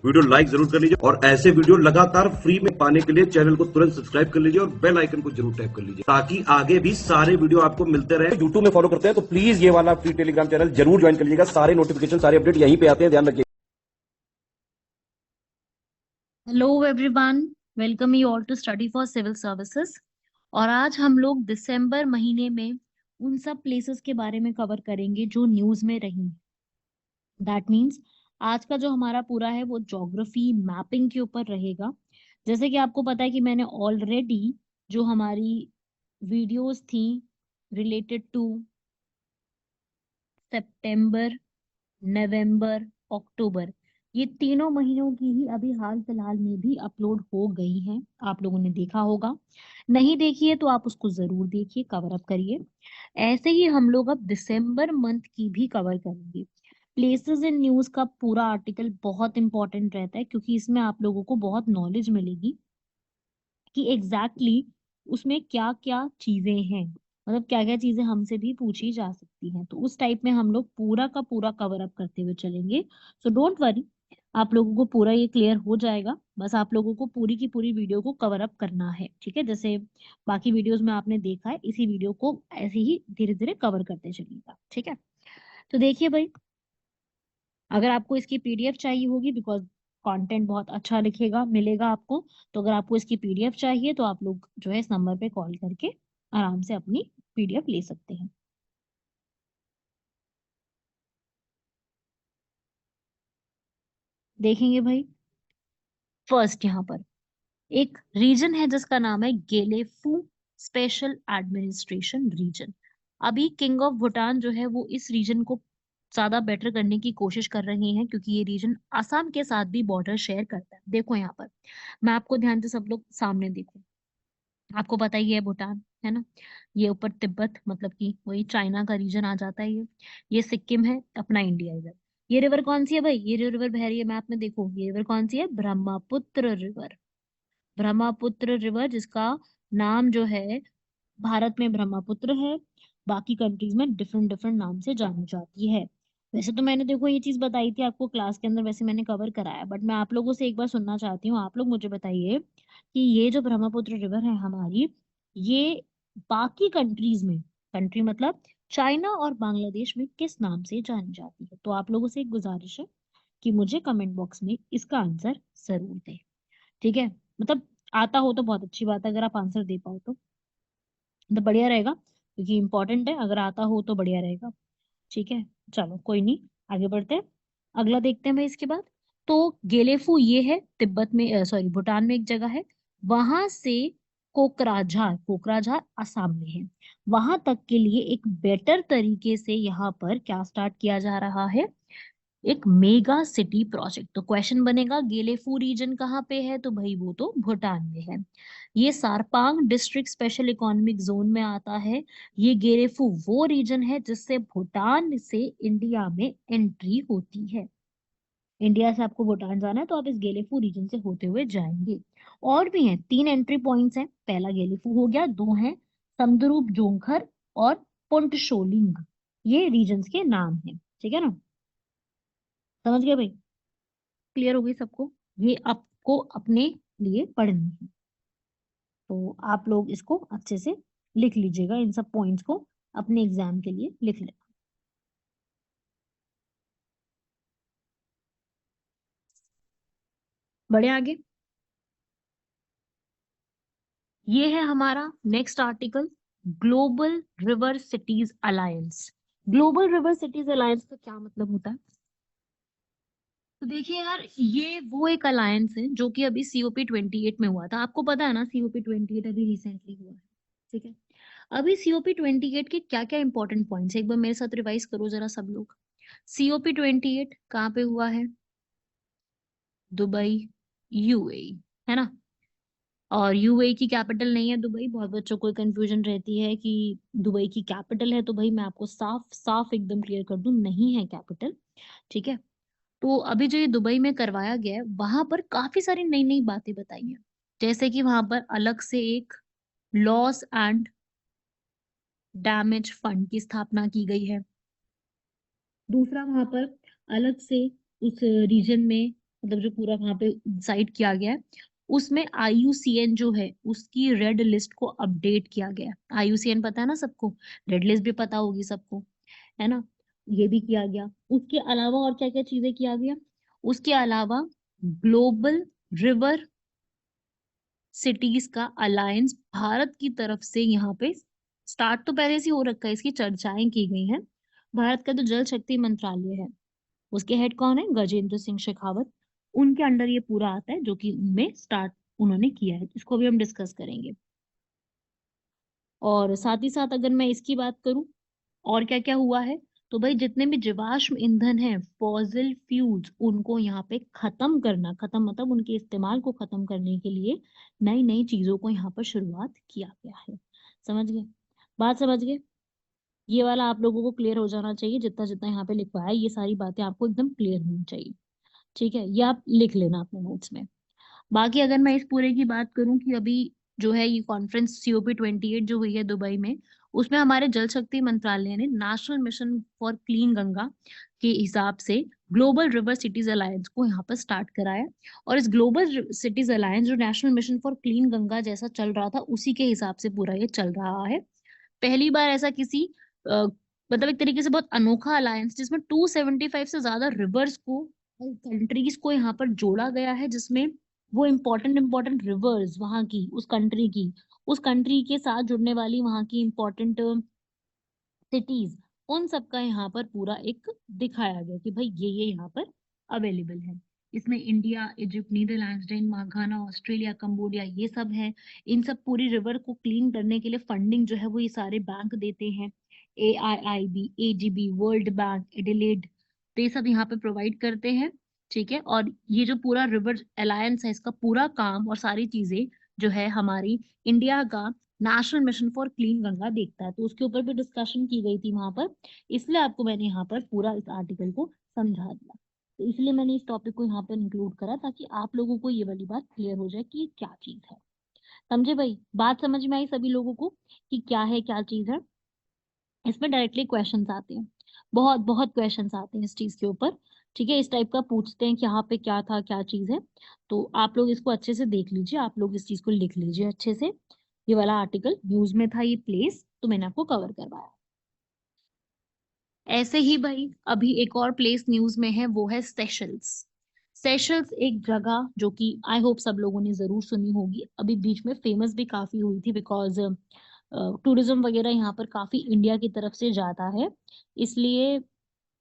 Video like जरूर कर लीजिए और ऐसे वीडियो लगातार फ्री में पाने के लिए चैनल को तुरंत सब्सक्राइब कर लीजिए और बेल आइकन को जरूर टैप कर लीजिए ताकि आगे भी सारे वीडियो आपको मिलते रहे। यूट्यूब में फॉलो करते हैं तो प्लीज ये वाला फ्री टेलीग्राम चैनल जरूर ज्वाइन कर लीजिएगा। सारे नोटिफिकेशन सारे अपडेट यहीं पे आते हैं, ध्यान रखिए। Hello everyone, welcome you all to study for civil services. और आज हम लोग दिसंबर महीने में उन सब प्लेसेस के बारे में कवर करेंगे जो न्यूज़ में रही। दैट मीन्स आज का जो हमारा पूरा है वो ज्योग्राफी मैपिंग के ऊपर रहेगा। जैसे कि आपको पता है कि मैंने ऑलरेडी जो हमारी वीडियोस थी रिलेटेड टू सितंबर, नवंबर, अक्टूबर, ये तीनों महीनों की ही अभी हाल फिलहाल में भी अपलोड हो गई हैं। आप लोगों ने देखा होगा, नहीं देखी है तो आप उसको जरूर देखिए, कवर अप करिए। ऐसे ही हम लोग अब दिसंबर मंथ की भी कवर करेंगे। प्लेसेस इन न्यूज का पूरा आर्टिकल बहुत इंपॉर्टेंट रहता है क्योंकि इसमें आप लोगों को बहुत नॉलेज मिलेगी कि एग्जैक्टली उसमें क्या क्या चीजें हैं, मतलब क्या क्या चीजें हमसे भी पूछी जा सकती हैं। तो उस टाइप में हम लोग पूरा का पूरा कवर अप करते हुए चलेंगे। सो डोंट वरी, आप लोगों को पूरा ये क्लियर हो जाएगा। बस आप लोगों को पूरी की पूरी वीडियो को कवर अप करना है, ठीक है। जैसे बाकी वीडियोस में आपने देखा है, इसी वीडियो को ऐसे ही धीरे धीरे कवर करते चलिएगा, ठीक है। तो देखिए भाई, अगर आपको इसकी पीडीएफ चाहिए होगी, बिकॉज कंटेंट बहुत अच्छा लिखेगा मिलेगा आपको, तो अगर आपको इसकी पीडीएफ चाहिए तो आप लोग जो है इस नंबर पे कॉल करके आराम से अपनी पीडीएफ ले सकते हैं। देखेंगे भाई, फर्स्ट यहाँ पर एक रीजन है जिसका नाम है गेलेफू स्पेशल एडमिनिस्ट्रेशन रीजन। अभी किंग ऑफ भूटान जो है वो इस रीजन को ज्यादा बेटर करने की कोशिश कर रहे हैं क्योंकि ये रीजन असम के साथ भी बॉर्डर शेयर करता है। देखो यहाँ पर, मैं आपको ध्यान से सब लोग सामने देखो, आपको पता ही है भूटान है ना, ये ऊपर तिब्बत मतलब कि वही चाइना का रीजन आ जाता है। ये सिक्किम है, अपना इंडिया इधर। ये रिवर कौन सी है भाई, ये जो रिवर बह रही है मैप में देखो, ये रिवर कौन सी है, ब्रह्मपुत्र रिवर। ब्रह्मपुत्र रिवर जिसका नाम जो है भारत में ब्रह्मपुत्र है, बाकी कंट्रीज में डिफरेंट डिफरेंट नाम से जानी जाती है। वैसे तो मैंने देखो ये चीज बताई थी आपको क्लास के अंदर, वैसे मैंने कवर कराया, बट मैं आप लोगों से एक बार सुनना चाहती हूँ। आप लोग मुझे बताइए कि ये जो ब्रह्मपुत्र रिवर है हमारी, ये बाकी कंट्रीज में, कंट्री मतलब चाइना और बांग्लादेश में किस नाम से जानी जाती है। तो आप लोगों से एक गुजारिश है कि मुझे कमेंट बॉक्स में इसका आंसर जरूर दें, ठीक है। मतलब आता हो तो बहुत अच्छी बात है, अगर आप आंसर दे पाओ तो बढ़िया रहेगा क्योंकि इंपॉर्टेंट है, अगर आता हो तो बढ़िया रहेगा, ठीक है। चलो कोई नहीं, आगे बढ़ते हैं, अगला देखते हैं भाई इसके बाद। तो गेलेफू ये है तिब्बत में, सॉरी भूटान में एक जगह है, वहां से कोकराझार, कोकराझार असम में है, वहां तक के लिए एक बेटर तरीके से यहाँ पर क्या स्टार्ट किया जा रहा है, एक मेगा सिटी प्रोजेक्ट। तो क्वेश्चन बनेगा गेलेफू रीजन कहाँ पे है, तो भाई वो तो भूटान में है। ये सारपांग डिस्ट्रिक्ट स्पेशल इकोनॉमिक जोन में आता है। ये गेलेफू वो रीजन है जिससे भूटान से इंडिया में एंट्री होती है। इंडिया से आपको भूटान जाना है तो आप इस गेलेफू रीजन से होते हुए जाएंगे। और भी हैं, तीन एंट्री पॉइंट्स हैं, पहला गेलेफू हो गया, दो हैं समदरूप जोंखर और पुंटशोलिंग। ये रीजन्स के नाम हैं, ठीक है ना, समझ गए भाई, क्लियर हो गई सबको। ये आपको अपने लिए पढ़नी है, तो आप लोग इसको अच्छे से लिख लीजिएगा, इन सब पॉइंट्स को अपने एग्जाम के लिए लिख लेना। बढ़े आगे, ये है हमारा next article, global river cities alliance. Global river cities alliance का क्या मतलब होता है, तो देखिए यार, ये वो एक अलायंस है जो कि अभी COP28 में हुआ था। आपको पता है ना, COP28 अभी रिसेंटली हुआ है, ठीक है। अभी COP28 के क्या क्या इंपॉर्टेंट पॉइंट्स है, एक बार मेरे साथ रिवाइज करो जरा सब लोग। COP28 कहाँ पे हुआ है, दुबई, UAE, है ना। और UAE की कैपिटल नहीं है दुबई, बहुत बच्चों को कंफ्यूजन रहती है कि दुबई की कैपिटल है, तो भाई मैं आपको साफ साफ एकदम क्लियर कर दूं, नहीं है कैपिटल, ठीक है। तो अभी जो ये दुबई में करवाया गया है, वहां पर काफी सारी नई नई बातें बताई हैं। जैसे कि वहां पर अलग से एक लॉस एंड डैमेज फंड की स्थापना की गई है। दूसरा, वहां पर अलग से उस रीजन में मतलब जो पूरा वहां पे डिसाइड किया गया है, उसमें IUCN जो है उसकी रेड लिस्ट को अपडेट किया गया है। IUCN पता है ना सबको, रेड लिस्ट भी पता होगी सबको, है ना। ये भी किया गया। उसके अलावा और क्या क्या चीजें किया गया, उसके अलावा ग्लोबल रिवर सिटीज का अलायंस भारत की तरफ से यहाँ पे स्टार्ट तो पहले से हो रखा है, इसकी चर्चाएं की गई हैं। भारत का जो जल शक्ति मंत्रालय है उसके हेड कौन है, गजेंद्र सिंह शेखावत, उनके अंडर ये पूरा आता है, जो कि उनमें स्टार्ट उन्होंने किया है। इसको भी हम डिस्कस करेंगे। और साथ ही साथ अगर मैं इसकी बात करूं और क्या क्या हुआ है, तो भाई जितने भी जीवाश्म ईंधन हैं, फॉसिल फ्यूल्स, उनको यहाँ पे खत्म करना, खत्म मतलब उनके इस्तेमाल को खत्म करने के लिए नई नई चीजों को यहाँ पर शुरुआत किया गया है। समझ गए, बात समझ गए। ये वाला आप लोगों को क्लियर हो जाना चाहिए, जितना जितना यहाँ पे लिखवाया है ये सारी बातें आपको एकदम क्लियर होनी चाहिए। ठीक है, ये आप लिख लेना अपने नोट्स में। बाकी अगर मैं इस पूरे की बात करूं कि अभी जो है ये कॉन्फ्रेंस COP28 जो हुई है दुबई में, उसमें हमारे जल शक्ति मंत्रालय ने national mission for clean Ganga के हिसाब से ग्लोबल रिवर सिटीज अलायंस को यहाँ पर स्टार्ट कराया। और इस ग्लोबल सिटीज अलायंस जो national mission for clean Ganga जैसा चल रहा था उसी के हिसाब से पूरा ये चल रहा है। पहली बार ऐसा किसी मतलब एक तरीके से बहुत अनोखा अलायंस जिसमें 275 से ज्यादा रिवर्स को, कंट्रीज को यहाँ पर जोड़ा गया है, जिसमें वो इम्पोर्टेंट इम्पोर्टेंट रिवर्स वहाँ की, उस कंट्री के साथ जुड़ने वाली वहाँ की इम्पोर्टेंट सिटीज, उन सब का यहाँ पर पूरा एक दिखाया गया कि भाई ये यहाँ पर अवेलेबल है। इसमें इंडिया, इजिप्ट, नीदरलैंड्स, डेनमार्क, घाना, ऑस्ट्रेलिया, कंबोडिया, ये सब है। इन सब पूरी रिवर को क्लीन करने के लिए फंडिंग जो है वो ये सारे बैंक देते हैं। AIIB, AGB, world bank, Adelaide, तो ये सब यहाँ पे प्रोवाइड करते हैं। ठीक है, और ये जो पूरा रिवर अलायंस है इसका पूरा काम और सारी चीजें जो है हमारी इंडिया का national mission for clean Ganga देखता है। तो उसके ऊपर भी डिस्कशन की गई थी वहां पर, इसलिए आपको मैंने यहाँ पर पूरा इस आर्टिकल को समझा दिया। तो इसलिए मैंने इस टॉपिक को यहाँ पर इंक्लूड करा ताकि आप लोगों को ये वाली बात क्लियर हो जाए कि ये क्या चीज है। समझे भाई, बात समझ में आई सभी लोगों को कि क्या है क्या चीज है। इसमें डायरेक्टली क्वेश्चंस आते हैं, बहुत बहुत क्वेश्चंस आते हैं इस चीज के ऊपर। ठीक है, इस टाइप का पूछते हैं कि यहाँ पे क्या था, क्या चीज है। तो आप लोग इसको अच्छे से देख लीजिए, आप लोग इस चीज को लिख लीजिए अच्छे से। ये वाला आर्टिकल न्यूज में था, ये प्लेस तो मैंने आपको कवर करवाया। ऐसे ही भाई अभी एक और प्लेस न्यूज में है, वो है सेशल्स। सेशल्स एक जगह जो कि आई होप सब लोगों ने जरूर सुनी होगी, अभी बीच में फेमस भी काफी हुई थी, बिकॉज टूरिज्म वगैरह यहाँ पर काफी इंडिया की तरफ से जाता है, इसलिए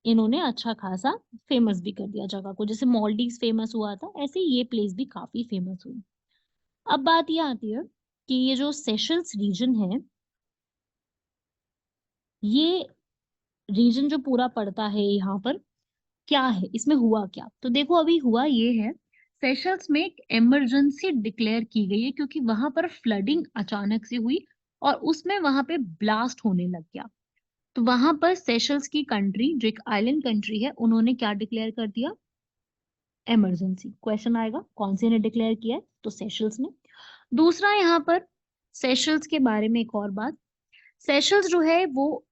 इन्होंने अच्छा खासा फेमस भी कर दिया जगह को। जैसे मॉलडीव्स फेमस हुआ था, ऐसे ये प्लेस भी काफी फेमस हुई। अब बात ये आती है कि ये जो सेशल्स रीजन है, ये रीजन जो पूरा पड़ता है यहाँ पर, क्या है इसमें हुआ क्या, तो देखो अभी हुआ ये है, सेशल्स में एक इमरजेंसी डिक्लेयर की गई है क्योंकि वहां पर फ्लडिंग अचानक से हुई और उसमें वहां पे ब्लास्ट होने लग गया। तो वहां पर सेशल्स की कंट्री जो एक आइलैंड कंट्री है, उन्होंने क्या डिक्लेयर कर दिया, इमरजेंसी। क्वेश्चन आएगा कौन से ने डिक्लेयर किया है, तो सेशल्स ने। दूसरा यहाँ पर सेशल्स के बारे में एक और बात, सेशल्स जो है वो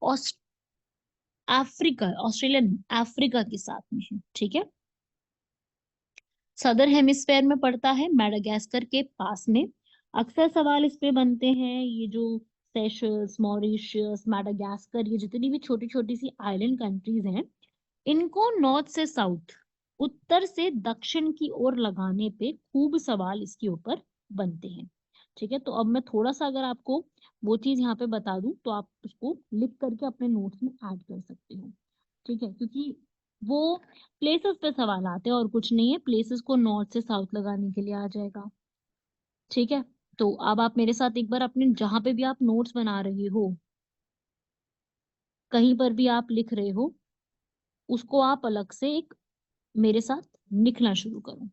अफ्रीका, ऑस्ट्रेलिया नहीं, अफ्रीका के साथ में है। ठीक है, सदर हेमिस्फेयर में पड़ता है, मेडागास्कर के पास में। अक्सर सवाल इस पे बनते हैं, ये जो सेशल्स, मॉरिशस, मेडागास्कर, ये जितनी भी छोटी छोटी सी आइलैंड कंट्रीज हैं, इनको नॉर्थ से साउथ, उत्तर से दक्षिण की ओर लगाने पे खूब सवाल इसके ऊपर बनते हैं। ठीक है, तो अब मैं थोड़ा सा अगर आपको वो चीज यहाँ पे बता दूं तो आप उसको लिख करके अपने नोट्स में ऐड कर सकते हो। ठीक है, क्योंकि वो प्लेसेस पे सवाल आते हैं और कुछ नहीं है, प्लेसेस को नॉर्थ से साउथ लगाने के लिए आ जाएगा। ठीक है, तो अब आप मेरे साथ एक बार अपने जहां पे भी आप नोट्स बना रहे हो, कहीं पर भी आप लिख रहे हो, उसको आप अलग से एक मेरे साथ लिखना शुरू करो।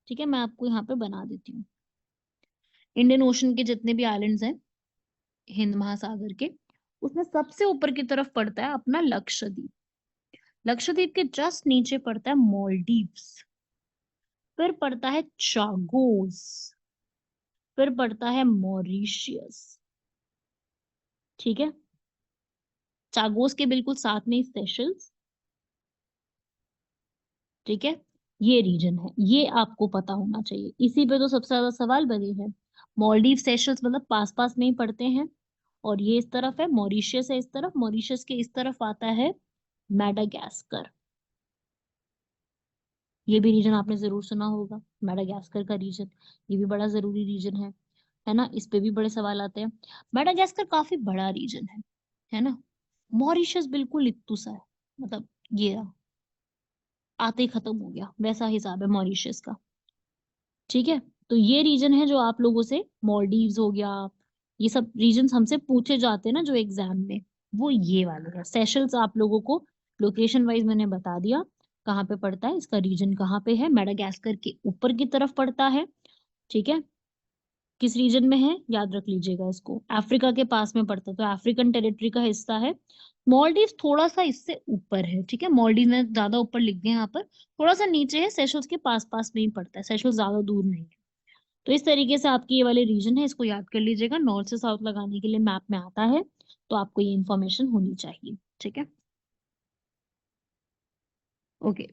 ठीक है, मैं आपको यहाँ पे बना देती हूँ। इंडियन ओशन के जितने भी आइलैंड्स हैं हिंद महासागर के, उसमें सबसे ऊपर की तरफ पड़ता है अपना लक्षद्वीप। लक्षद्वीप के जस्ट नीचे पड़ता है मालदीव्स, फिर पड़ता है चागोस, फिर पड़ता है मॉरिशियस। ठीक है, चागोस के बिल्कुल साथ में सेशल्स। ठीक है, ये रीजन है, ये आपको पता होना चाहिए, इसी पे तो सबसे ज्यादा सवाल बने हैं। मॉलडीव सेशल्स मतलब पास पास में ही पड़ते हैं। और ये इस तरफ है, मॉरिशियस है इस तरफ, मॉरिशियस के इस तरफ आता है मैडागास्कर। ये भी रीजन आपने जरूर सुना होगा, मैडागास्कर का रीजन। ये भी बड़ा जरूरी रीजन है ना, इस पे भी बड़े सवाल आते हैं। मैडागास्कर काफी बड़ा रीजन है ना। मॉरिशस बिल्कुल इत्तू सा है, मतलब ये रहा, आते ही खत्म हो गया वैसा हिसाब है मॉरिशस का। ठीक है, तो ये रीजन है जो आप लोगों से, मॉलडीव्स हो गया, ये सब रीजन हमसे पूछे जाते हैं ना जो एग्जाम में, वो ये वाले है। सेशल्स आप लोगों को लोकेशन वाइज मैंने बता दिया कहाँ पे पड़ता है, इसका रीजन कहाँ पे है, मेडागास्कर के ऊपर की तरफ पड़ता है। ठीक है, किस रीजन में है याद रख लीजिएगा इसको, अफ्रीका के पास में पड़ता है, तो अफ्रीकन टेरिटरी का हिस्सा है। मॉलडीव थोड़ा सा इससे ऊपर है, ठीक है, मॉलडीव ने ज्यादा ऊपर लिख दिया यहाँ पर, थोड़ा सा नीचे है, सेशल्स के पास पास में ही पड़ता है, सेशल्स ज्यादा दूर नहीं है। तो इस तरीके से आपकी ये वाले रीजन है, इसको याद कर लीजिएगा, नॉर्थ से साउथ लगाने के लिए मैप में आता है, तो आपको ये इन्फॉर्मेशन होनी चाहिए। ठीक है, ओके।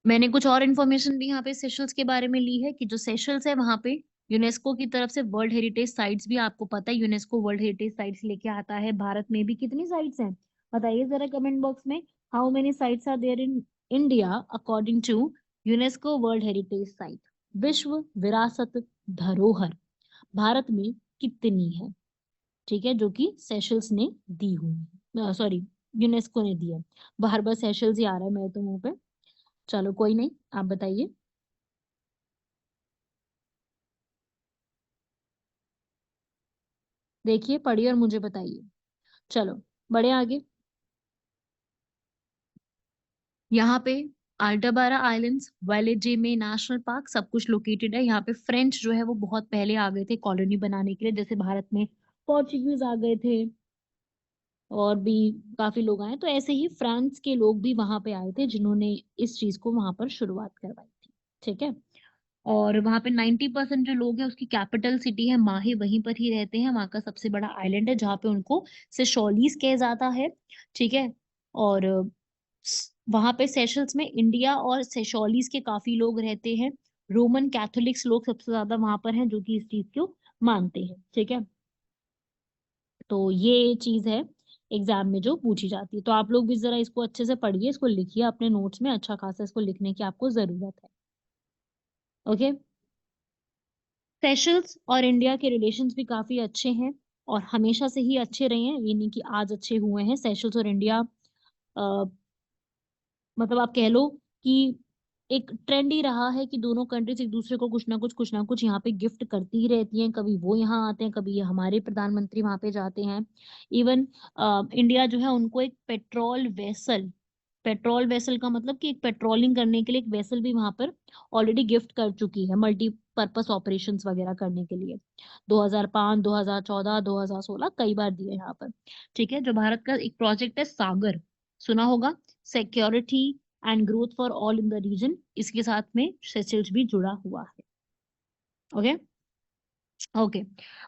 मैंने कुछ और इन्फॉर्मेशन भी यहाँ पे सेशल्स के बारे में ली है, कि जो सेशल्स है वहां पे यूनेस्को की तरफ से वर्ल्ड हेरिटेज साइट्स भी, आपको पता है यूनेस्को वर्ल्ड हेरिटेज साइट्स लेके आता है। भारत में भी कितनी साइट्स हैं बताइए जरा कमेंट बॉक्स में, how many sites are there in India according to UNESCO world heritage site, विश्व विरासत धरोहर भारत में कितनी है। ठीक है, जो कि सेशल्स ने दी हुई है, सॉरी यूनेस्को ने दी है। बार बार सेशल्स ही आ रहा है मेरे तो मुंह पे, चलो कोई नहीं, आप बताइए। देखिए पढ़िए और मुझे बताइए। चलो बड़े आगे, यहाँ पे अल्टाबारा आइलैंड्स, वालेजे में नेशनल पार्क, सब कुछ लोकेटेड है यहाँ पे। फ्रेंच जो है वो बहुत पहले आ गए थे कॉलोनी बनाने के लिए, जैसे भारत में पोर्चुगीज आ गए थे और भी काफी लोग आए, तो ऐसे ही फ्रांस के लोग भी वहां पे आए थे जिन्होंने इस चीज को वहां पर शुरुआत करवाई थी। ठीक है, और वहां पे 90% जो लोग हैं, उसकी कैपिटल सिटी है माहे, वहीं पर ही रहते हैं। वहां का सबसे बड़ा आइलैंड है जहाँ पे उनको सेशोलिस कहा जाता है। ठीक है, और वहां पे सेशल्स में इंडिया और सेशोलिस के काफी लोग रहते हैं। रोमन कैथोलिक्स लोग सबसे ज्यादा वहां पर हैं जो कि इस चीज को मानते हैं। ठीक है, तो ये चीज है एग्जाम में जो पूछी जाती है, तो आप लोग भी जरा इसको अच्छे से पढ़िए, इसको लिखिए अपने नोट्स में, अच्छा खासा इसको लिखने की आपको जरूरत है। ओके, सेशल्स और इंडिया के रिलेशंस भी काफी अच्छे हैं, और हमेशा से ही अच्छे रहे हैं, ये नहीं कि आज अच्छे हुए हैं। सेशल्स और इंडिया मतलब आप कह लो कि एक ट्रेंड ही रहा है कि दोनों कंट्रीज एक दूसरे को कुछ ना कुछ यहाँ पे गिफ्ट करती ही रहती हैं, कभी वो यहाँ आते हैं, कभी ये हमारे प्रधानमंत्री वहां पे जाते हैं। इवन इंडिया जो है उनको एक पेट्रोल वेसल का मतलब कि एक पेट्रोलिंग करने के लिए एक वेसल भी वहां पर ऑलरेडी गिफ्ट कर चुकी है, मल्टीपर्पस ऑपरेशंस वगैरह करने के लिए। 2005, 2014, 2016 कई बार दिए यहाँ पर। ठीक है, जो भारत का एक प्रोजेक्ट है सागर, सुना होगा, security and growth for all in the region, इसके साथ में सेशल्स भी जुड़ा हुआ है। Okay, okay,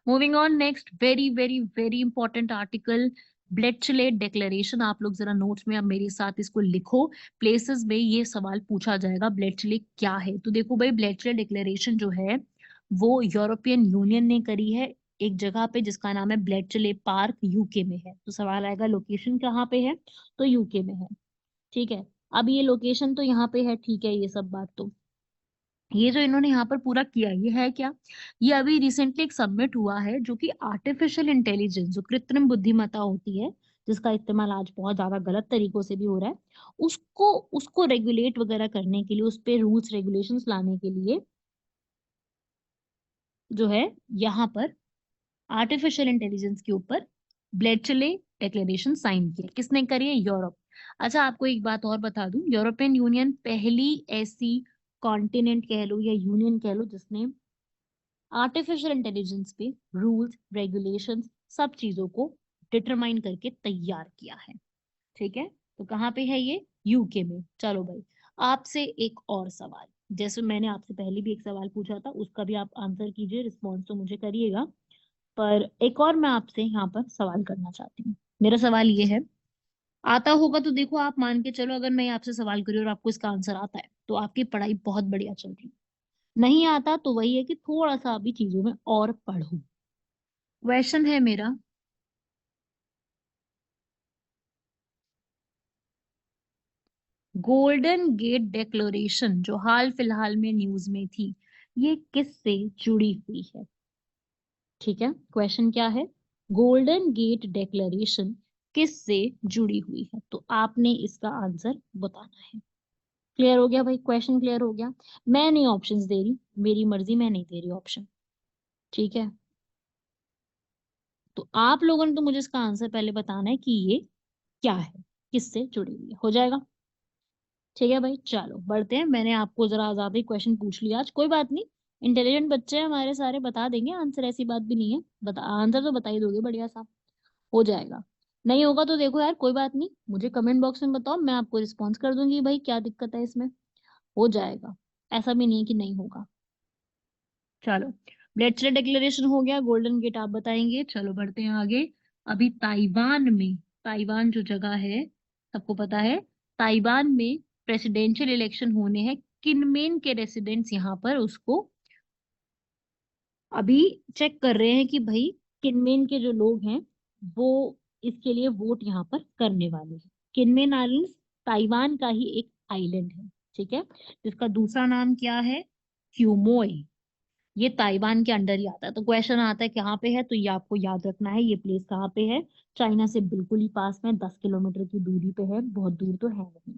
moving on next, very very very important article, Bletchley declaration. आप लोग जरा नोट्स में अब मेरे साथ इसको लिखो, प्लेसेस में ये सवाल पूछा जाएगा, ब्लेचलेट क्या है। तो देखो भाई, ब्लेचलेट डिक्लेरेशन जो है वो यूरोपियन यूनियन ने करी है एक जगह पे जिसका नाम है ब्लेचले पार्क, यूके में है। तो सवाल आएगा लोकेशन कहाँ पे है, तो यूके में है। ठीक है, अब ये लोकेशन तो यहाँ पे है, ठीक है, ये सब बात तो, ये जो इन्होंने यहाँ पर पूरा किया ये है क्या, ये अभी रिसेंटली एक सबमिट हुआ है जो कि आर्टिफिशियल इंटेलिजेंस, जो कृत्रिम बुद्धिमत्ता होती है, जिसका इस्तेमाल आज बहुत ज्यादा गलत तरीकों से भी हो रहा है, उसको उसको रेगुलेट वगैरह करने के लिए, उस पे रूल्स रेगुलेशंस लाने के लिए जो है यहाँ पर आर्टिफिशियल इंटेलिजेंस के ऊपर ब्लेचले डिक्लेरेशन साइन किया। किसने करी है, यूरोप। अच्छा, आपको एक बात और बता दूं, यूरोपियन यूनियन पहली ऐसी कॉन्टिनेंट कह लो या यूनियन कह लो जिसने आर्टिफिशियल इंटेलिजेंस पे रूल्स रेगुलेशंस सब चीजों को डिटरमाइन करके तैयार किया है। ठीक है, तो कहाँ पे है ये, यूके में। चलो भाई, आपसे एक और सवाल, जैसे मैंने आपसे पहले भी एक सवाल पूछा था, उसका भी आप आंसर कीजिए, रिस्पॉन्स तो मुझे करिएगा, पर एक और मैं आपसे यहाँ पर सवाल करना चाहती हूँ। मेरा सवाल ये है, आता होगा तो देखो, आप मान के चलो अगर मैं आपसे सवाल करूँ और आपको इसका आंसर आता है तो आपकी पढ़ाई बहुत बढ़िया चल रही है। नहीं आता तो वही है कि थोड़ा सा अभी चीजों में और पढ़ो। क्वेश्चन है मेरा, गोल्डन गेट डिक्लेरेशन जो हाल फिलहाल में न्यूज में थी, ये किससे जुड़ी हुई है? ठीक है, क्वेश्चन क्या है, गोल्डन गेट डिक्लेरेशन किससे जुड़ी हुई है? तो आपने इसका आंसर बताना है। क्लियर हो गया भाई? क्वेश्चन क्लियर हो गया? मैं नहीं ऑप्शंस दे रही, मेरी मर्जी, मैं नहीं दे रही ऑप्शन। ठीक है, तो आप लोगों ने तो मुझे इसका आंसर पहले बताना है कि ये क्या है, किससे जुड़ी हुई है। हो जाएगा? ठीक है भाई, चलो बढ़ते हैं। मैंने आपको जरा ज्यादा ही क्वेश्चन पूछ लिया आज, कोई बात नहीं, इंटेलिजेंट बच्चे हैं हमारे सारे, बता देंगे आंसर, ऐसी बात भी नहीं है। बता, आंसर तो बता ही दोगे बढ़िया सा। हो जाएगा। नहीं होगा तो देखो यार, कोई बात नहीं, मुझे कमेंट बॉक्स में बताओ, मैं आपको रिस्पॉन्स कर दूंगी भाई, क्या दिक्कत है इसमें। हो जाएगा, ऐसा भी नहीं है कि नहीं होगा। चलो, ब्लेचलर डिक्लेरेशन हो गया, गोल्डन गेट आप बताएंगे, चलो बढ़ते हैं आगे। अभी ताइवान में, ताइवान जो जगह है, सबको पता है, ताइवान में प्रेसिडेंशियल इलेक्शन होने हैं। किनमेन के रेसिडेंट्स यहाँ पर उसको अभी चेक कर रहे हैं कि भाई किनमेन के जो लोग हैं वो इसके लिए वोट यहाँ पर करने वाले हैं। किनमेन आइलैंड्स ताइवान का ही एक आइलैंड है, ठीक है, जिसका दूसरा नाम क्या है, क्यूमोई। ये ताइवान के अंडर ही आता है। तो क्वेश्चन आता है कहाँ पे है, तो ये आपको याद रखना है, ये प्लेस कहाँ पे है। चाइना से बिल्कुल ही पास में, 10 किलोमीटर की दूरी पे है, बहुत दूर तो है नहीं।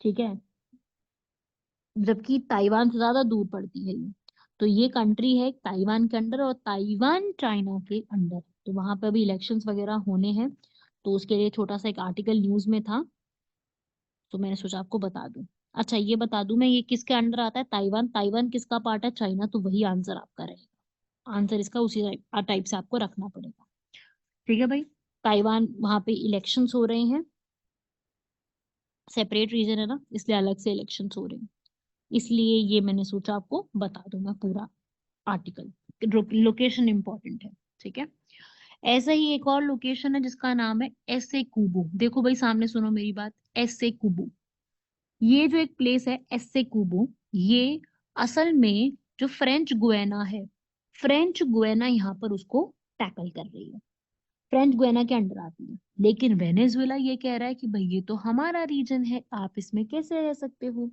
ठीक है, जबकि ताइवान से ज्यादा दूर पड़ती है ये। तो ये कंट्री है ताइवान के अंडर, और ताइवान चाइना के अंडर। तो वहां पे अभी इलेक्शंस वगैरह होने हैं, तो उसके लिए छोटा सा एक आर्टिकल न्यूज में था, तो मैंने सोचा आपको बता दूं। अच्छा, ये बता दूं मैं, ये किसके अंडर आता है ताइवान? ताइवान किसका पार्ट है? चाइना। तो वही आंसर आपका रहेगा। आंसर इसका उसी टाइप से आपको रखना पड़ेगा। ठीक है भाई, ताइवान वहां पे इलेक्शंस हो रहे हैं, सेपरेट रीजन है ना, इसलिए अलग से इलेक्शंस हो रहे हैं, इसलिए ये मैंने सोचा आपको बता दूं मैं पूरा आर्टिकल। लोकेशन इंपॉर्टेंट है। ठीक है, ऐसा ही एक और लोकेशन है जिसका नाम है एसे कुबो। देखो भाई, सामने सुनो मेरी बात, एसे कुबो, ये जो एक प्लेस है एसे कुबो, ये असल में जो फ्रेंच गुयाना है, फ्रेंच गुयाना यहाँ पर उसको टैकल कर रही है, फ्रेंच गुयाना के अंडर आती है। लेकिन वेनेजुएला ये कह रहा है कि भाई ये तो हमारा रीजन है, आप इसमें कैसे रह सकते हो?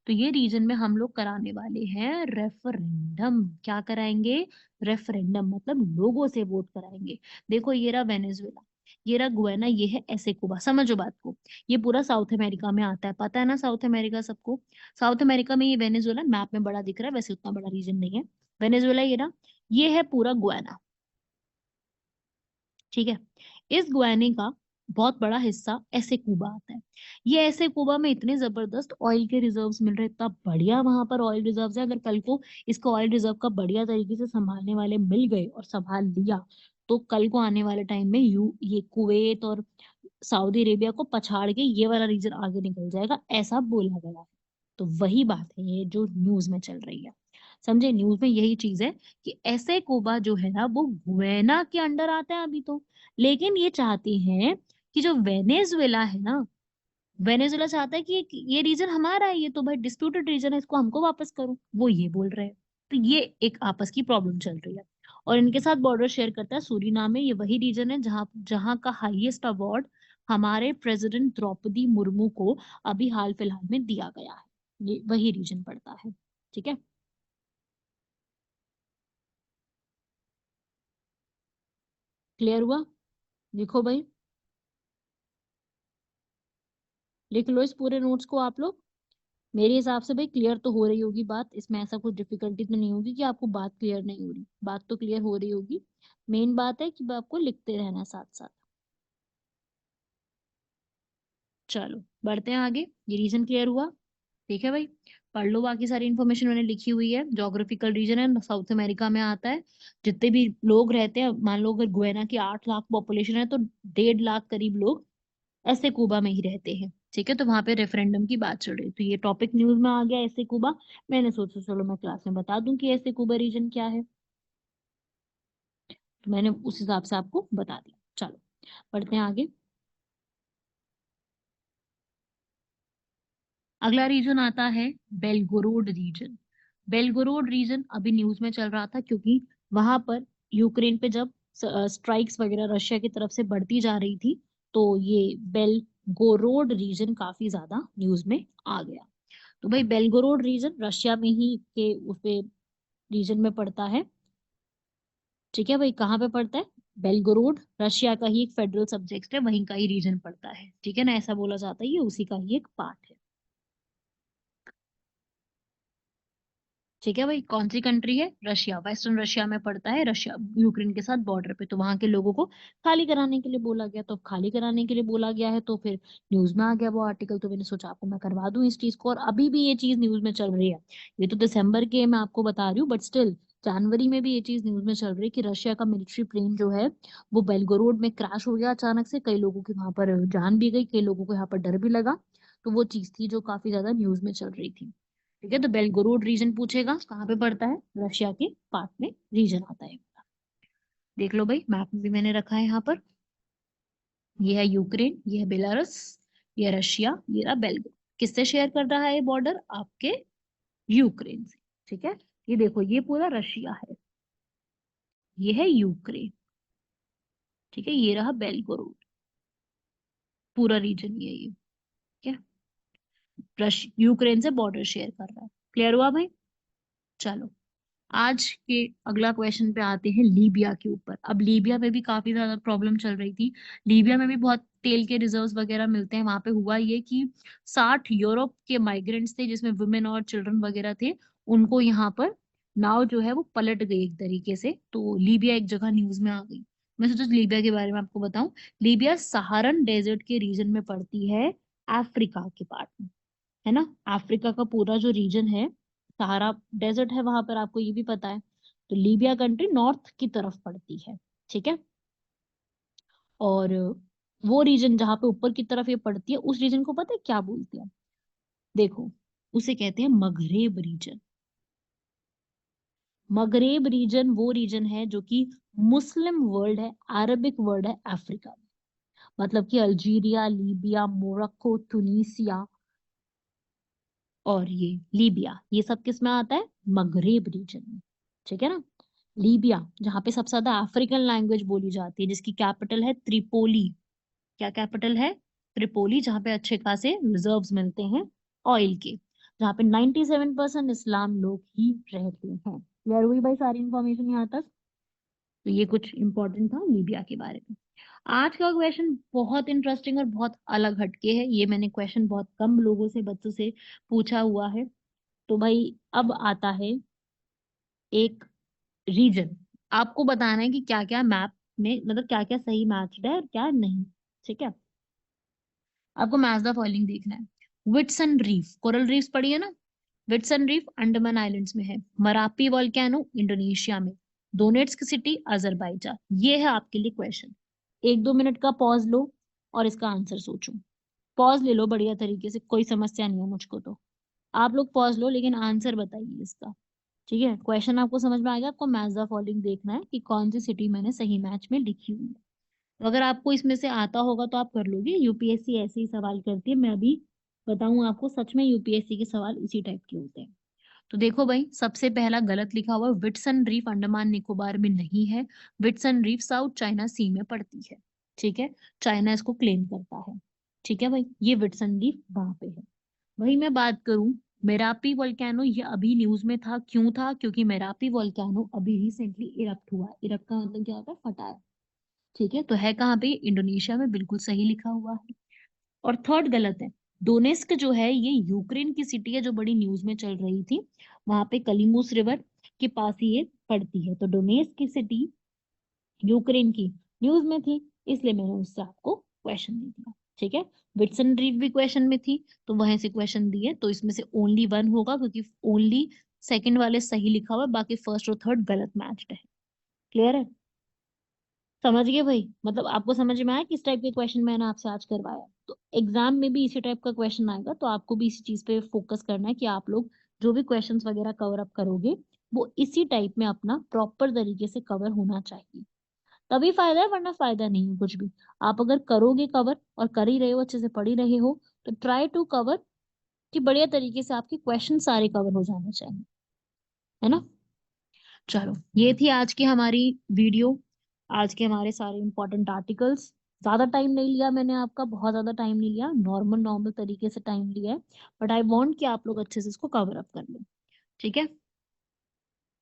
तो ये रीजन में हम लोग कराने वाले हैं रेफरेंडम। क्या कराएंगे? रेफरेंडम, मतलब लोगों से वोट कराएंगे। देखो, ये रहा वेनेजुएला, ये रहा गुयाना, ये है ऐसे कुबा। समझो बात को, ये पूरा साउथ अमेरिका में आता है, पता है ना साउथ अमेरिका सबको। साउथ अमेरिका में ये वेनेजुएला मैप में बड़ा दिख रहा है, वैसे उतना बड़ा रीजन नहीं है वेनेजुएला। ये रहा, ये है पूरा गुयाना। ठीक है, इस गुयाने का बहुत बड़ा हिस्सा ऐसे कुबा आता है। ये ऐसे कुबा में इतने जबरदस्त ऑयल के रिजर्व्स मिल रहे हैं, इतना बढ़िया वहां पर ऑयल रिजर्व्स है। अगर कल को इसको ऑयल रिजर्व का बढ़िया तरीके से संभालने वाले मिल गए और संभाल लिया, तो कल को आने वाले टाइम में ये कुवैत और सऊदी अरेबिया को पछाड़ के ये वाला रीजन आगे निकल जाएगा, ऐसा बोला गया है। तो वही बात है ये जो न्यूज में चल रही है, समझे? न्यूज में यही चीज है कि ऐसे कोबा जो है ना वो गुयाना के अंडर आता है अभी तो, लेकिन ये चाहते हैं कि जो वेनेजुएला है ना, वेनेजुएला चाहता है कि ये रीजन हमारा है, ये तो भाई डिस्प्यूटेड रीजन है, इसको हमको वापस करो, वो ये बोल रहे हैं। तो ये एक आपस की प्रॉब्लम चल रही है। और इनके साथ बॉर्डर शेयर करता है सूरीनाम में, ये वही रीजन है जहाँ जहाँ का हाईएस्ट अवार्ड हमारे प्रेसिडेंट द्रौपदी मुर्मू को अभी हाल फिलहाल में दिया गया है, ये वही रीजन पड़ता है। ठीक है, क्लियर हुआ? लिखो भाई, लिख लो इस पूरे नोट्स को आप लोग। मेरे हिसाब से भाई क्लियर तो हो रही होगी बात, इसमें ऐसा कुछ डिफिकल्टी तो नहीं होगी कि आपको बात क्लियर नहीं हो रही, बात तो क्लियर हो रही होगी। मेन बात है कि आपको लिखते रहना साथ साथ। चलो बढ़ते हैं आगे, ये रीजन क्लियर हुआ? ठीक है भाई, पढ़ लो बाकी सारी इन्फॉर्मेशन मैंने लिखी हुई है। जोग्राफिकल रीजन है, साउथ अमेरिका में आता है। जितने भी लोग रहते हैं, मान लो अगर गुयाना की 8 लाख पॉपुलेशन है, तो 1.5 लाख करीब लोग ऐसे कुबा में ही रहते हैं। ठीक है, तो वहां पे रेफरेंडम की बात चल रही है, तो ये टॉपिक न्यूज में आ गया ऐसे कुबा। मैंने सोचा चलो मैं क्लास में बता दूं कि ऐसे कुबा रीजन क्या है, तो मैंने उस हिसाब से आपको बता दिया। चलो बढ़ते हैं आगे। अगला रीजन आता है बेलगोरोड रीजन। बेलगोरोड रीजन अभी न्यूज में चल रहा था क्योंकि वहां पर यूक्रेन पे जब स्ट्राइक्स वगैरह रशिया की तरफ से बढ़ती जा रही थी, तो ये बेलगोरोड रीजन काफी ज्यादा न्यूज में आ गया। तो भाई बेलगोरोड रीजन रशिया में ही के उस पे रीजन में पड़ता है। ठीक है भाई, कहाँ पे पड़ता है? बेलगोरोड रशिया का ही एक फेडरल सब्जेक्ट है, वहीं का ही रीजन पड़ता है। ठीक है ना, ऐसा बोला जाता है ये उसी का ही एक पार्ट है। ठीक है भाई, कौन सी कंट्री है? रशिया, वेस्टर्न रशिया में पड़ता है, रशिया यूक्रेन के साथ बॉर्डर पे। तो वहां के लोगों को खाली कराने के लिए बोला गया, तो खाली कराने के लिए बोला गया है तो फिर न्यूज में आ गया वो आर्टिकल। तो मैंने सोचा आपको मैं करवा दूं इस चीज को, और अभी भी ये चीज न्यूज में चल रही है। ये तो दिसंबर के मैं आपको बता रही हूँ, बट स्टिल जनवरी में भी ये चीज न्यूज में चल रही है कि रशिया का मिलिट्री प्लेन जो है वो बेलगोरोड में क्रैश हो गया अचानक से। कई लोगों की वहां पर जान भी गई, कई लोगों को यहाँ पर डर भी लगा। तो वो चीज थी जो काफी ज्यादा न्यूज में चल रही थी। ठीक है, तो बेलगोरोड रीजन पूछेगा कहाँ पे पड़ता है, रशिया के पार्ट में रीजन आता है। देख लो भाई, मैप में भी मैंने रखा है यहाँ पर। ये है यूक्रेन, ये है बेलारूस, ये है रशिया, ये रहा बेलगोरोड। किससे शेयर कर रहा है ये बॉर्डर? आपके यूक्रेन से। ठीक है, ये देखो ये पूरा रशिया है, ये है यूक्रेन। ठीक है, ये रहा बेलगोरोड, पूरा रीजन ये। ठीक है, यूक्रेन से बॉर्डर शेयर कर रहा है। क्लियर हुआ भाई? चलो, आज के अगला क्वेश्चन पे आते हैं लीबिया के ऊपर। अब लीबिया में भी काफी ज्यादा प्रॉब्लम चल रही थी। लीबिया में भी बहुत तेल के रिजर्व्स वगैरह मिलते हैं। वहां पे हुआ ये कि 60 यूरोप के माइग्रेंट्स थे जिसमें वुमेन और चिल्ड्रन वगैरह थे, उनको यहाँ पर नाव जो है वो पलट गई एक तरीके से। तो लीबिया एक जगह न्यूज में आ गई। मैं सोचा लीबिया के बारे में आपको बताऊं। लीबिया सहारन डेजर्ट के रीजन में पड़ती है, अफ्रीका के पार्ट में। है ना, अफ्रीका का पूरा जो रीजन है, सहारा डेजर्ट है वहां पर, आपको ये भी पता है। तो लीबिया कंट्री नॉर्थ की तरफ पड़ती है। ठीक है, और वो रीजन जहां पे ऊपर की तरफ ये पड़ती है, उस रीजन को पता है क्या बोलते हैं? देखो, उसे कहते हैं मगरेब रीजन। मगरेब रीजन वो रीजन है जो कि मुस्लिम वर्ल्ड है, अरबिक वर्ल्ड है अफ्रीका में। मतलब कि अल्जीरिया, लीबिया, मोरक्को, तुनिसिया और ये लीबिया, ये सब किस में आता है? मगरेब रीजन में। ठीक है ना, लीबिया जहाँ पे सबसे ज्यादा अफ्रीकन लैंग्वेज बोली जाती है, जिसकी कैपिटल है त्रिपोली। क्या कैपिटल है? त्रिपोली, जहाँ पे अच्छे खासे रिजर्व्स मिलते हैं ऑयल के, जहाँ पे 97% इस्लाम लोग ही रहते हैं। क्लियर हुई भाई सारी इंफॉर्मेशन यहाँ तक? तो ये कुछ इंपॉर्टेंट था लीबिया के बारे में। आज का क्वेश्चन बहुत इंटरेस्टिंग और बहुत अलग हटके है। ये मैंने क्वेश्चन बहुत कम लोगों से, बच्चों से पूछा हुआ है। तो भाई अब आता है एक रीजन। आपको बताना है कि क्या क्या मैप में, मतलब क्या क्या सही मैच्ड है और क्या नहीं। ठीक है, आपको मैच द फॉलोइंग देखना है। विट्सन रीफ, कोरल रीफ्स पढ़ी है ना? विट्सन रीफ अंडमान आइलैंड्स में है। मरापी वोल्केनो इंडोनेशिया में। Donetsk city Azerbaijan. ये है आपके लिए क्वेश्चन। 1-2 मिनट का पॉज लो और इसका आंसर सोचो। पॉज ले लो बढ़िया तरीके से, कोई समस्या नहीं है मुझको तो। आप लोग पॉज लो, लेकिन आंसर बताइए इसका। ठीक है, क्वेश्चन आपको समझ में आ गया। आपको मैच द फॉलोइंग देखना है कि कौन सी सिटी मैंने सही मैच में लिखी हुई है। तो अगर आपको इसमें से आता होगा तो आप कर लोगे। यूपीएससी ऐसे ही सवाल करती है, मैं अभी बताऊं आपको, सच में यूपीएससी के सवाल इसी टाइप के होते हैं। तो देखो भाई, सबसे पहला गलत लिखा हुआ है। विट्सन रीफ अंडमान निकोबार में नहीं है। विट्सन रीफ साउथ चाइना सी में पड़ती है। ठीक है, चाइना इसको क्लेम करता है। ठीक है भाई, ये विट्सन रीफ वहां पे है। वही मैं बात करूं, मेरापी वोल्केनो, ये अभी न्यूज में था। क्यों था? क्योंकि मेरापी वोल्केनो अभी रिसेंटली इरप्ट हुआ है। इरप्ट का मतलब क्या होता है? फटा है। ठीक है, तो है कहाँ पे? इंडोनेशिया में, बिल्कुल सही लिखा हुआ है। और थर्ड गलत है। डोनेस्क जो है ये यूक्रेन की सिटी है, जो बड़ी न्यूज में चल रही थी। वहां पे कलिमुस रिवर के पास ही ये पड़ती है। तो डोनेस्क की सिटी यूक्रेन की न्यूज में थी, इसलिए मैंने उससे आपको क्वेश्चन दे दिया। ठीक है, विट्सन रीफ भी क्वेश्चन में थी, तो वहां से क्वेश्चन दिए, तो इसमें से ओनली वन होगा, क्योंकि ओनली सेकंड वाले सही लिखा हुआ है, बाकी फर्स्ट और थर्ड गलत मैच्ड है। क्लियर है? समझ गए भाई? मतलब आपको समझ में आया किस टाइप के क्वेश्चन मैंने आपसे आज करवाया? तो एग्जाम में भी इसी टाइप का क्वेश्चन आएगा, तो आपको भी इसी चीज पे फोकस करना है कि आप लोग जो भी क्वेश्चंस वगैरह कवर अप करोगे, वो इसी टाइप में अपना प्रॉपर तरीके से कवर होना चाहिए। तभी फायदा है, वरना फायदा नहीं है कुछ भी। आप अगर करोगे कवर और कर ही रहे हो, अच्छे से पढ़ ही रहे हो, तो ट्राई टू कवर कि बढ़िया तरीके से आपके क्वेश्चन सारे कवर हो जाने चाहिए, है ना। चलो, ये थी आज की हमारी वीडियो, आज के हमारे सारे इंपॉर्टेंट आर्टिकल्स। ज्यादा टाइम नहीं लिया मैंने आपका, बहुत ज्यादा टाइम नहीं लिया, नॉर्मल नॉर्मल तरीके से टाइम लिया है, बट आई वांट कि आप लोग अच्छे से इसको कवर अप कर लो, ठीक है।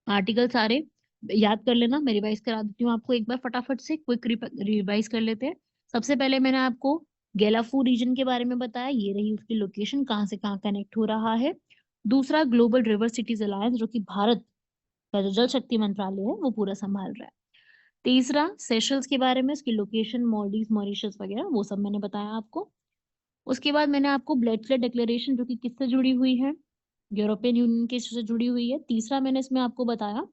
आर्टिकल सारे याद कर लेना, मैं रिवाइज करा देती हूँ आपको एक बार फटाफट से, क्विक रिवाइज कर लेते हैं। सबसे पहले मैंने आपको गेलाफू रीजन के बारे में बताया, ये रही उसकी लोकेशन, कहाँ से कहाँ कनेक्ट हो रहा है। दूसरा, ग्लोबल रिवर सिटीज अलायंस, जो कि भारत का जो जल शक्ति मंत्रालय है वो पूरा संभाल रहा है। तीसरा, सेशल्स के बारे में, उसकी लोकेशन, मॉलडीव, मॉरिशस वगैरह वो सब मैंने बताया आपको। उसके बाद मैंने आपको ब्लेडस्ले डिक्लेरेशन, जो कि किससे जुड़ी हुई है, यूरोपियन यूनियन के से जुड़ी हुई है। तीसरा, मैंने इसमें आपको बताया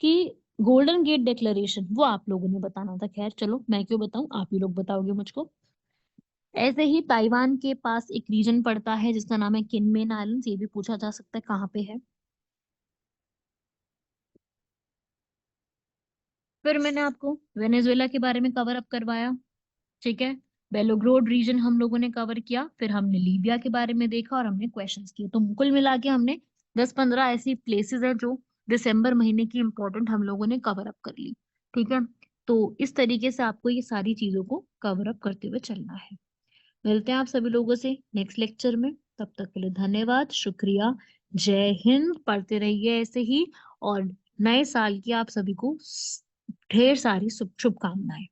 कि गोल्डन गेट डिक्लेरेशन, वो आप लोगों ने बताना था, खैर चलो मैं क्यों बताऊं, आप ही लोग बताओगे मुझको। ऐसे ही ताइवान के पास एक रीजन पड़ता है जिसका नाम है किनमेन आइलैंड्स, ये भी पूछा जा सकता है कहाँ पे है। फिर मैंने आपको वेनेजुएला के बारे में कवर अप करवाया, ठीक है। बेलोग्रोड रीजन हम लोगों ने कवर किया, फिर हमने लीबिया के बारे में देखा और हमने क्वेश्चंस किए, तो कुल मिला के हमने 10-15 ऐसी प्लेसेस हैं जो दिसंबर महीने की इंपॉर्टेंट हम लोगों ने कवर अप कर ली, ठीक है। तो इस तरीके से आपको ये सारी चीजों को कवर अप करते हुए चलना है। मिलते हैं आप सभी लोगों से नेक्स्ट लेक्चर में, तब तक के लिए धन्यवाद, शुक्रिया, जय हिंद, पढ़ते रहिए ऐसे ही, और नए साल की आप सभी को ढेर सारी शुभकामनाएं।